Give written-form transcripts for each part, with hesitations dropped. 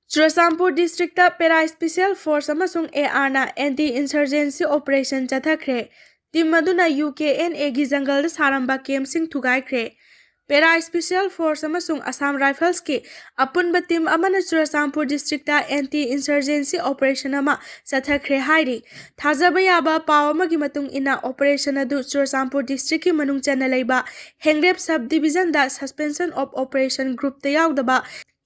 Churachandpur district Pera Special Force amasung AR na anti-insurgency operation chathakre. Team maduna UKNA gi jungle da saramba camp sing thugaikre. Pera Special Force amasung Assam Rifles ki apunba team amana Churachandpur district anti-insurgency operation ama chathakre hairi. Thajaba yaba paw amagi matung ina operation adu Churachandpur district ki manung chana leiba Hengrep subdivision da suspension of operation group ta yaudaba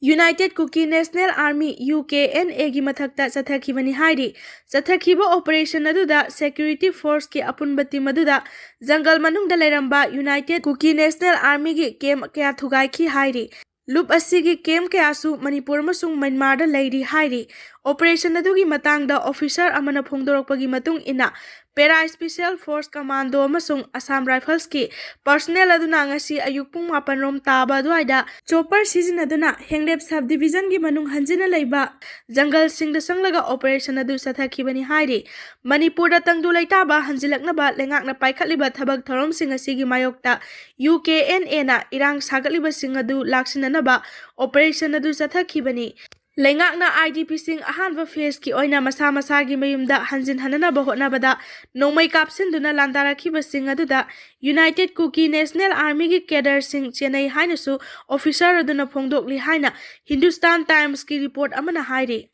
United Kuki National Army UKNA gi mathakta chathakibani hairi. Chathakiba operation aduda security force ki apunbati maduda jungle manungda leiramba United Kuki National Army gi camp kaya thugai ki hairi. Loop asigi camp kaya su Manipur masung Myanmar da leiri hairi. Operation adugi matangda officer amana phongdorokpagi matung ina Pera Special Force Commando amasung Assam Rifles ki personnel aduna ngasi ayuk pung 8 rom taba duaida chopper season aduna Hengrep subdivision gi manung hanjina leiba jungle sing da sanglaga operation adu sathakibani hairi. Manipur da tangdu leitaba hanjilaknaba lengakna paikhatliba thabak thorom sing asigi mayokta UKNA na irang sagatliba sing adu laksinanaba operation adu sathakibani. Lengakna IDP sing ahanba phase ki oina masa masa gi mayumda hanjin hanana bahotna bada nomai kapsin duna landara ki basing aduda United Kuki National Army gi cadre sing Chennai hainasu officer aduna phongdokli haina Hindustan Times ki report amana hairi.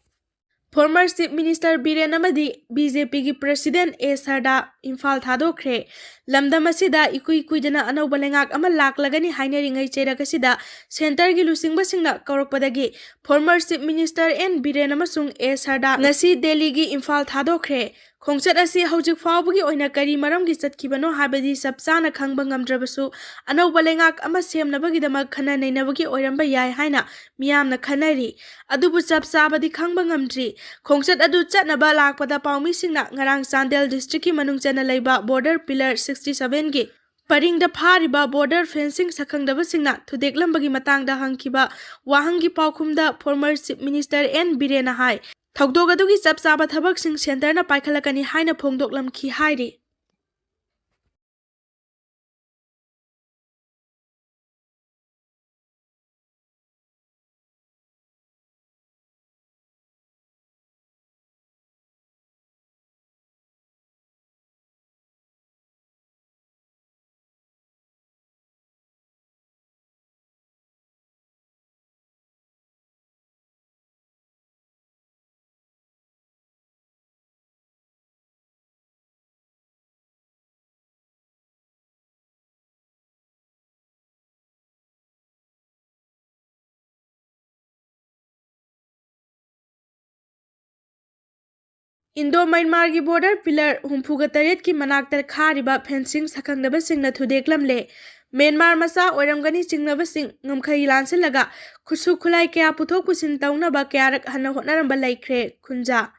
Former Chief Minister Biren amadi BJP gi President A Sarda Imphal thadokre. Lamdam asida ikui kuidana anauba lengak ama laklagani haineringai cherakasida center gi lusingba singna kaurokpadagi former Chief Minister N Biren amasung A Sarda ngasi Delhi gi Imphal thadokre. Khongchat asi hojik fawbagi oina kari maramgi chatkibano habadi sapchana khangba ngamdrabasu anauba lengak ama semnabagi damak khana nainabagi oiramba yai haina miyamna khanari adubu chapchabadi khangba ngamdri. Khongchat adu chatnaba lakpada paumi singna ngarang Chandel district ki manung chana leiba border pillar 67 gi paring da phariba border fencing sakhangdaba singna thudeklambagi matangda hangkiba wahangi paukhumda former Chief Minister N Birena hai thogdogadugi chapchaba thabak sing center na paikhalakani haina phongdoklamki hairi. Indo-Myanmar gi border pillar humpuga taret ki manaktar khariba fencing sakhangdaba singna thudeklamle. Myanmar masa oiramgani chingnaba sing ngamkhai lansilaga khusu khulai kya puthok pusin taunaba kyarak hana hotnaramba laikre khunja.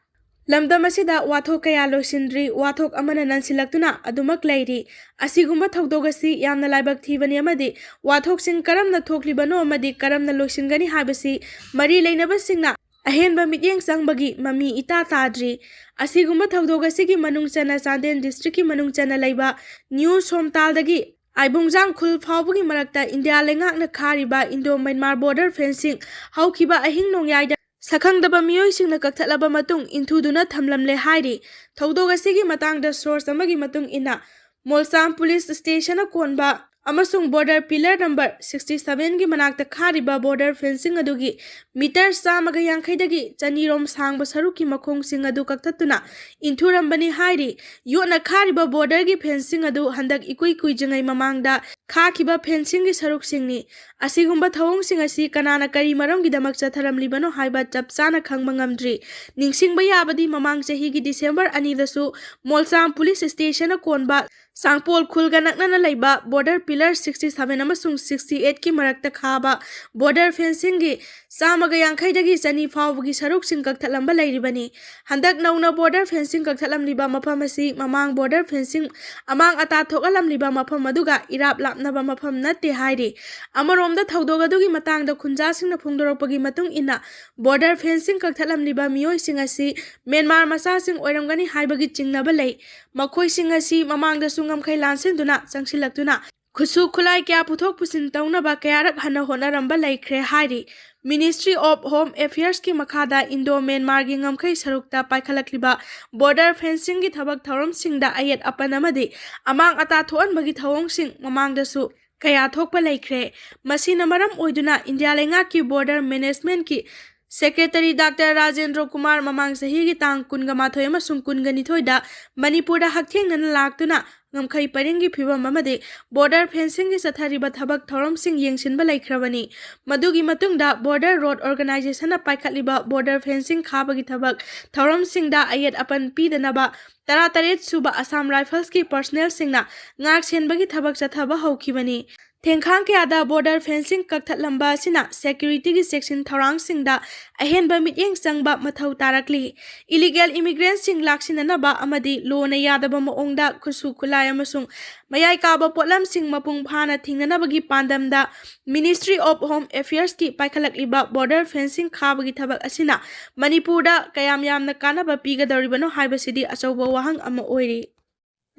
Lamdam asida wathok kaya loisindri wathok amana nansilaktuna adumak leiri. Asigumba thogdogasi yamna laibak thibani amadi wathok sing karamna thoklibano amadi karamna loisingani habasi mari leinaba singna ahenba mityeng sangbagi mami ita tadri. Asigumba thogdogasigi manung chana Chandel district ki manung chana leiba New Somtaldagi Aibungjang khul phawbugi marakta India lengakna khariba Indo-Myanmar border fencing haukiba ahing nongyaida sakhangdaba miyoi singna kakthalaba matung inthuduna thamlamle hairi. Thogdogasigi matangda source amagi matung ina Molsam police station a konba amasung border pillar number 67 gi manakta khariba border fencing adugi meter samaga yankhaidagi chanirom sangba saruki makhong sing adu kaktatuna inthurambani hairi. Yona khariba border gi fencing adu handak ikui kui jangai mamangda khakiba fencing gi saruk singni. Asigumba thawong sing asi kanana kari maram gi damak chatharamlibano haiba chapchana khangba ngamdri. Ningsingba yabadi mamang chahi gi December 2 dasu Molsam police station a konba Sangpol khulga naknana leiba border pillar 67 amasung 68 ki marakta khaba border fencing gi samaga yankhaidagi chani fawbugi saruk sing kakthalamba leiribani. Handak nauna border fencing kakthalamliba mafam asi mamang border fencing amang ata thokalamliba mafam aduga irap lapnaba mafam natte hairi. Amaromda thogdogadugi matangda khunja singna phongdoropagi matung ina border fencing kakthalamliba miyoi sing asi Myanmar masa sing oiramgani haibagi chingnaba lei. Makhoi sing asi mamangda ngamkhai lansenduna changsilaktuna khusu khulai kya puthok pusin taunaba kyarak hana honaramba laikre hairi. Ministry of Home Affairs ki makhada Indo-Myanmar gi ngamkhai sarukta paikhalakliba border fencing gi thabak thorom singda ayet apan amadi amang ata thoan bagi thawong sing mamangda su kaya thokpa laikhre masina maram oiduna India lenga ki border management ki Secretary Dr. Rajendra Kumar mamang sahi gi tang kunga mathoi amasung kunga nithoi da Manipur da haktheng nan laktuna ngamkhai paringi phibam amade border fencing gi sathariba thabak thorom sing yengsinba laikhrabani madugi matungda border road organization na paikhatliba border fencing khabagi thabak thorom singda ayet apan pidanaba tara suba Assam Rifles ki personnel singna ngak senbagi thabak chathaba haukhibani Thengkhang kayada border fencing kakthatlamba sina security gi section thorang singda ahenba mityeng sangba mathau tarakli illegal immigrants sing laksinanaba amadi lona yadaba maongda khusu khulai amasung mayai kaba potlam sing mapung phana thingnanabagi pandamda Ministry of Home Affairs ki paikhalakliba border fencing khabagi thabak asina Manipurda kayam yamna kanaba pigadoribano haibasidi achauba wahang ama oiri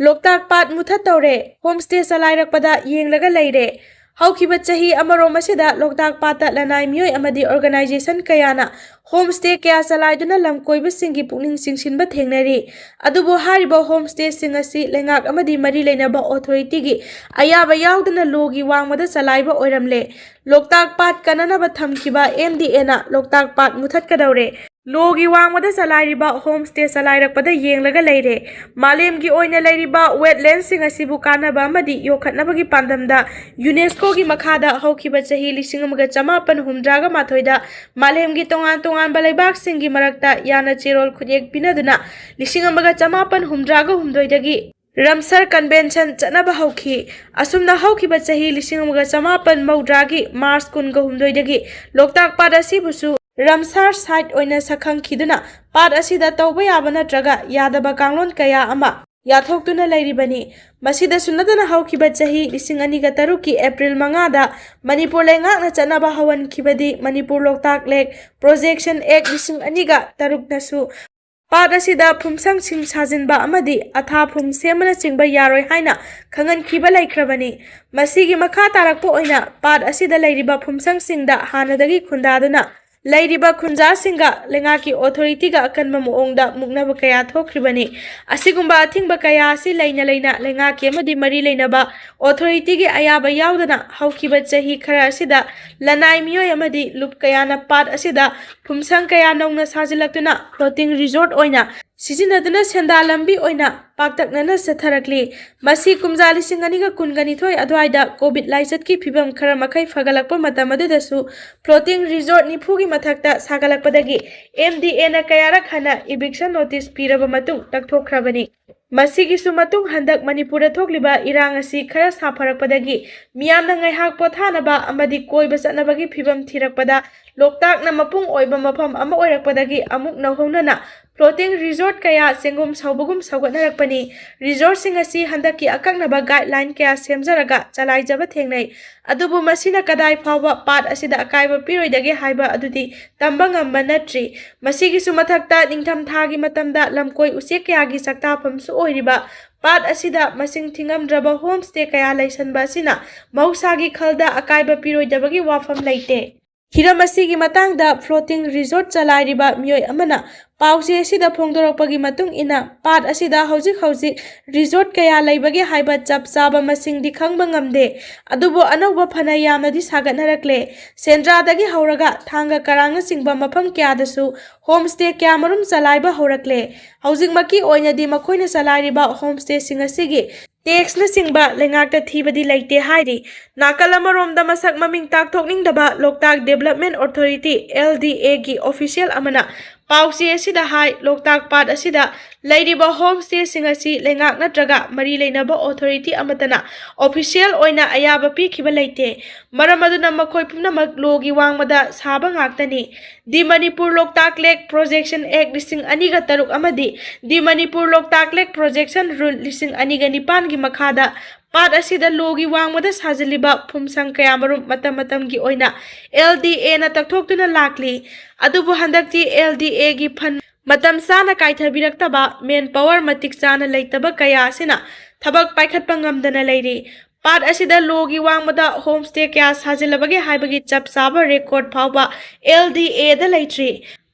Loktak pat muthat tawre homestay salairakpada yenglaga leire haukiba chahi amarom asida Loktak pata lanai mioi amadi organization kayana homestay kaya salaiduna lamkoiba singi pukning singsinba thengnari adubo hariba homestay singasi lengak amadi mari leinaba authority gi ayaba yauduna logi wangmada salaiba oiramle Loktak pat kananaba thamkiba MDA na Loktak pat muthat kadaure Logi wangmada salairiba homestay salairakpada yenglaga leire malemgi oina leiriba wetlands sing asibu kanaba amadi yokhatnabagi pandamda UNESCO gi makhada haukiba chahi 1953 mathoida malemgi tongan balaibak singi marakta yana cherol khujek pinaduna 1953 dagi Ramsar Convention chanaba hauki asumna haukiba chahi 1953 gi March 19 dagi Loktak pada sibusu Ramsar site oina sakhang khiduna pat asida tawba yaba natraga yadaba kanglon kaya ama yathokuna lairibani masida sunadana haukiba chahi 2003 ki April 5 da Manipur lengak na chanaba hawan khibadi Manipur Loktak Lake Projection Act 2003 nasu pat asida phumsang sing sajinba amadi atha phum semana chingba yaroi haina khangan khiba laikhrabani masigi makha tarakpo oina pat asida lairiba phumsang singda hanadagi khundaduna Lairiba khunja singa lengaki authority ga akanma moongda muknaba kaya thokhribani asigumba athingba kaya asi leina lengaki amadi mari leinaba authority gi ayaba yaudana haukiba chahi khara asida lanai miyoi amadi lup kaya na pat asida phumsang kaya nongna sajilaktuna floating resort oina Sijinaduna senda lambi oina paktaknana satharakli masi kumja 2019 adwaida covid laisat ki phibam khara makai fagalakpa matam adudasu floating resort nifugi mathakta sagalakpadagi MDA na kayarak hana eviction notice piraba matung takthokhrabani masigi su matung handak Manipura thokliba irang asi khara safarakpadagi miyamna ngaihak pothanaba amadi koiba satnabagi phibam thirakpada Loktak na mapung oiba mafam ama oirakpadagi amuk nauhonana floating resort kaya sengum saubagum saugatnarakpani resort sing asi handaki akaknaba guideline kaya semjaraga chalaijaba thengnai adubu masina kadai phawba pat asida akaiba piroidagi haiba adudi tamba ngamba natri masigi su mathakta ningtham thagi matamda lamkoi usek kaya gi sakta phamsu oiriba pat asida masing thingamdraba homestay kaya laisanba sina mausagi khalda akaiba piroidabagi wafam leite Hiramasi matangda floating resort chalairiba mioi amana pause asida phongdorakpagi matung ina pat asida hojik resort kaya laibagi haiba chap chaba masing di khangba ngamde adubo anauba phana yamnadi sagatnarakle sendra dagi hauraga thanga karanga singba mafam kya dasu homestay kya marum chalaiba horakle hojik maki oina di makoina chalairiba homestay singasigi Tax na singba lengakta thibadi laite hairi nakalamarom masak maming tak thokningdaba Loktak Development Authority LDA gi official amana pausi asida hai Loktak pat asida lairiba homestay singasi lengak natraga mari leinaba authority amatana official oina ayaba pikhiba leite maramaduna makhoi pumnamak logi wangmada saba ngaktani di Manipur Loktak Lake Projection Act 2003 amadi di Manipur Loktak Lake Projection Rule 2009 gi makhada pat asida logi wangmada sajaliba phumsang kayamarum matam gi oina LDA na takthokuna lakli adubu handakti LDA gi phan matam sana kaithabiraktaba main power matik chana leitaba kaya sina thabak paikhatpa ngamdana leiri पाट असिदा लोगी वांगबदा homestay क्या साजिलबगे हाइबगी चप चाबा record फावबा LDA दा लेट्री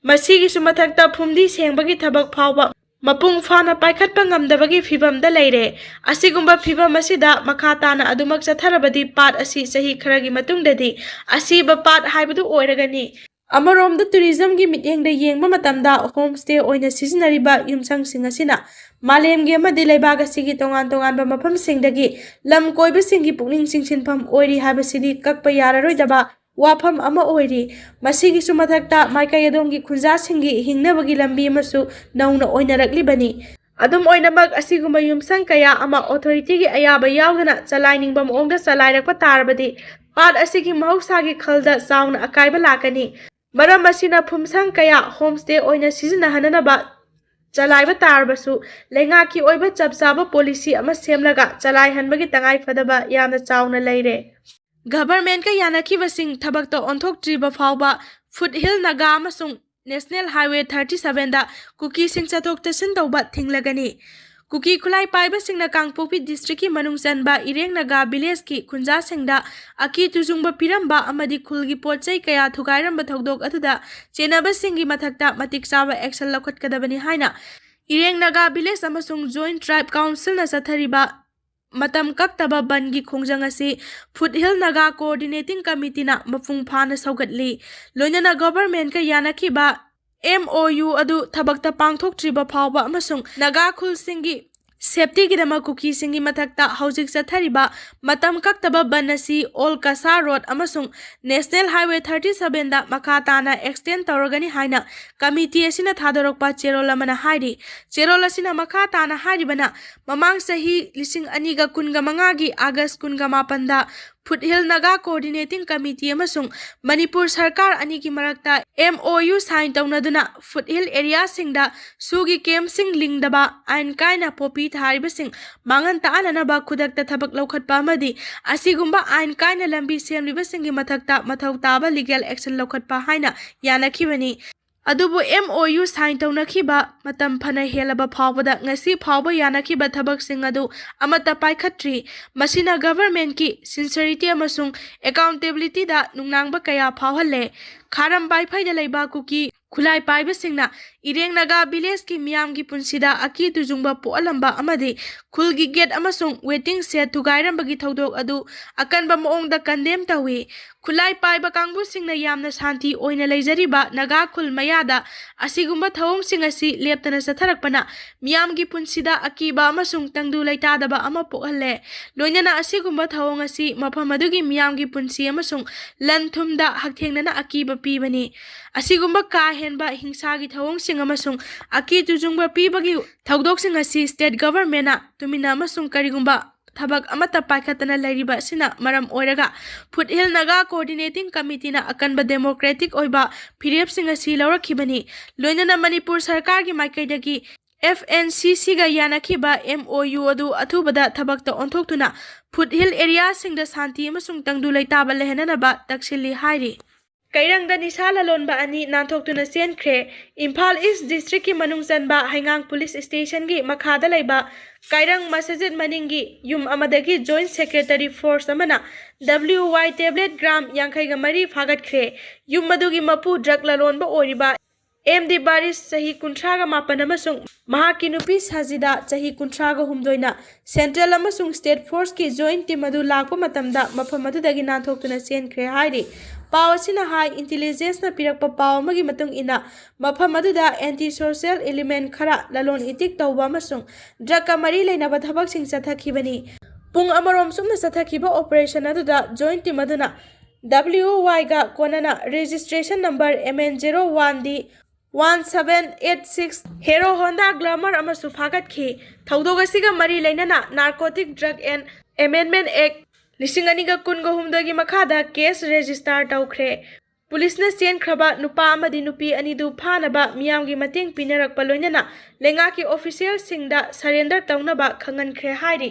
मसीगी सुमथक्ता फुमदी सेंबगी थबक फावबा मपुंग फाना पाइखटपा ngamdabagi फिबमदा लेरे असिगुंबा फिबम असिदा मखा ताना अदुमक चथरबदी पाट असी सही खरगी मतुंगददी असिबा पाट हाइबदु ओइरगनी अमरोमदा टूरिज्म की मिटेंगदा येंगबा मतमदा होमस्टे ओइना सिजनरिबा युमसंगसिंग असिना मालेमगी अमदि लेबाग असिगी तोंगान तोंगानबा मफमसिंगदगी लम कोइबसिंगी पुकनिंग सिंगसिनफम ओइरि हाबसिदी ककपा याररोइदबा वाफम अमा ओइरि मसिगी सुमथक्ता माइकाय अदोंगी खुंजासिंगी हिंगनबगी लंबी अमसु नौना ओइनरक्लिबनी अदुम ओइनमक असिगुंबा युमसंग कया अमा ऑथोरिटी की अयाबा यावगना चलाइनिंगबा मोंगदा चलाइरकपा तारबदी पाट असिगी महौसागी खलदा चाउना अकाइबा लाकनी मरम असिना फुमसंग कया होमस्टे ओइना सिजनहननबा चलाइबा तारबसु लेंगाकी ओइबा चपचाबा पॉलिसी अमा सेमलगा चलाइहनबगी तंगाइ फदबा याना चाउना लेरे गवर्नमेंट का यानखिबसिंग थबक्ता ओंथोक्ट्रिबा फावबा फुटहिल नागा अमसुंग नेशनल हाईवे 37 दा कुकी सिंग चथोक चसिन तौबा थिंगलगनी कुकी खुलाई पाइबसिंगना कांगपोपी डिस्ट्रिक्ट की मनुंग चनबा इरेंग नागा विलेज की खुंजा सिंगदा अकी तुजुंगबा पिरंबा अमदि खुलगी पोचै कया थुगाइरंबा थौदोक अथुदा चेनबसिंगी मथक्ता मतिक चाबा एक्शन लौखटकदबनी हाइना इरेंग नागा विलेज अमसुंग जॉइंट ट्राइब काउंसिल ना चथरिबा मतम कक्तबा बनगी खोंजंग असी फुटहिल नागा कोऑर्डिनेटिंग कमिटी ना मफुंग फाना सौगतली लोइनना गवर्नमेंट का यानखिबा MOU अदु थबक्ता पांगथोक्ट्रिबा फावबा अमसुंग नागा खुलसिंगी सेफ्टी की दमा कुकी सिंगी मथक्ता हौजिक चथरिबा मतम कक्तबा बनसी ओल कसा रोड अमसुंग नेशनल हाईवे 37 दा मखा ताना एक्सटेंड तौरगनी हाइना कमिटी असिना थादोरकपा चेरोल अमना हाइरि चेरोल असिना मखा ताना हाइरिबना ममांग सही 2015 गी अगस्त 19 दा फुटहिल नागा कोऑर्डिनेटिंग कमिटी अमसुंग मणिपुर सरकार अनि की मरक्ता MOU साइन तौनदुना फुटहिल एरिया सिंगदा सुगी कैम्पसिंग लिंगदबा आइन काइना पोपी थारिबसिंग मांगन ताननबा खुदक्ता थबक लौखटपा अमदि असिगुंबा आइन काइना लंबी सेमलिबसिंगी मथक्ता मथौ ताबा लीगल एक्शन लौखटपा हाइना यानखिबनी अदुबु MOU साइन तौनखिबा मतम फना हेलबा फावबदा ngasi फावबा यानखिबा थबकसिंग अदु अमता पाइखट्री मसिना गवर्नमेंट की सिंसियरिटी अमसुंग अकाउंटेबिलिटी दा नुंगनांगबा कया फावहले खारम बाइफाइदा लेबा कुकी खुलाई पाइबसिंगना इरेंग नागा विलेज की मियाम की पुंसिदा अकी तुजुंगबा पोअलंबा अमदि खुलगी गेट अमसुंग वेटिंग सेट थुगाइरंबगी थौदोक अदु अकनबा मोंगदा कंडेम तवी खुलाई पाइबा कांगबुसिंगना यामना शांति ओइना लेजरिबा नागा खुल मयादा असिगुंबा थवोंगसिंग असि लेप्तना सथरकपना मियाम की पुंसिदा अकीबा अमसुंग तंगदु लेतादबा अमा पोहले लोइनना असिगुंबा थवोंग असि मफम अदुगी मियाम की पुंसि अमसुंग लनथुमदा हकथेंगना अकीबा पीबनी असिगुंबा का हेनबा हिंसागी थवोंगसिंग अमसुंग अकी तुजुंगबा पीबगी थौदोकसिंग असि स्टेट गवर्नमेंटना तुमिना अमसुंग करिगुंबा थबक अमता पाइखतना लैरिबा सिना मरम ओइरगा फुटहिल नागा कोऑर्डिनेटिंग कमिटीना अकनबा डेमोक्रेटिक ओइबा फिरेपसिंग असि लौरखिबनी लोइनना मणिपुर सरकार की माइकैदगी FNCC गा यानखिबा MOU अदु अथुबदा थबकता ओंथोक्तुना फुटहिल एरिया सिंगदा शांति अमसुंग तंगदु लैताबा लेहननबा तक्सिली हाइरि कैरंगदा निसा ललोनबा अनि नाथोक्तुना सेनख्रे इम्फाल ईस्ट डिस्ट्रिक्ट की मनुंग चनबा हाइंगांग पुलिस स्टेशन की मखादा लैबा कैरंग मसजिद मनिंगी युम अमदगी जॉइंट सेक्रेटरी फोर्स अमना WY टेबलेट ग्राम यांखैगा मरी फागतख्रे युम मदुगी मपु ड्रग ललोनबा ओरिबा MD बारिश सही कुंट्रागा मापन अमसुंग महाकी नुपी साजिदा सही कुंट्रागा हुमदोइना सेंट्रल अमसुंग स्टेट फोर्स की जॉइंट टीम अदु लाकपा मतमदा मफम अदुदगी नाथोक्तुना सेनख्रे हाइरि पाव असिना हाई इंटेलिजेंस ना पिरकपा पाव अमगी मतुंग इना मफम अदुदा एंटी सोशल एलिमेंट खरा ललोन इतिक तौबा अमसुंग ड्रग का मरी लेनबा थबकसिंग चथखिबनी पुंग अमरोम सुमना चथखिबा ऑपरेशन अदुदा जॉइंट टीम अदुना WY गा कोनना रजिस्ट्रेशन नंबर MN01 डी 1786 हेरो होंडा ग्लैमर अमसु फागतखि थौदोगसिगा मरी लेनना narcotic drug and amendment act 2019 की मखादा केस रजिस्टर तौख्रे पुलिसना सेनख्रबा नुपा अमदि नुपी अनिदु फानबा मियामगी मतेंग पिनरकपा लोइनना लेंगा की ऑफिशियल सिंगदा सरेंडर तौनबा खंगनख्रे हाइरि।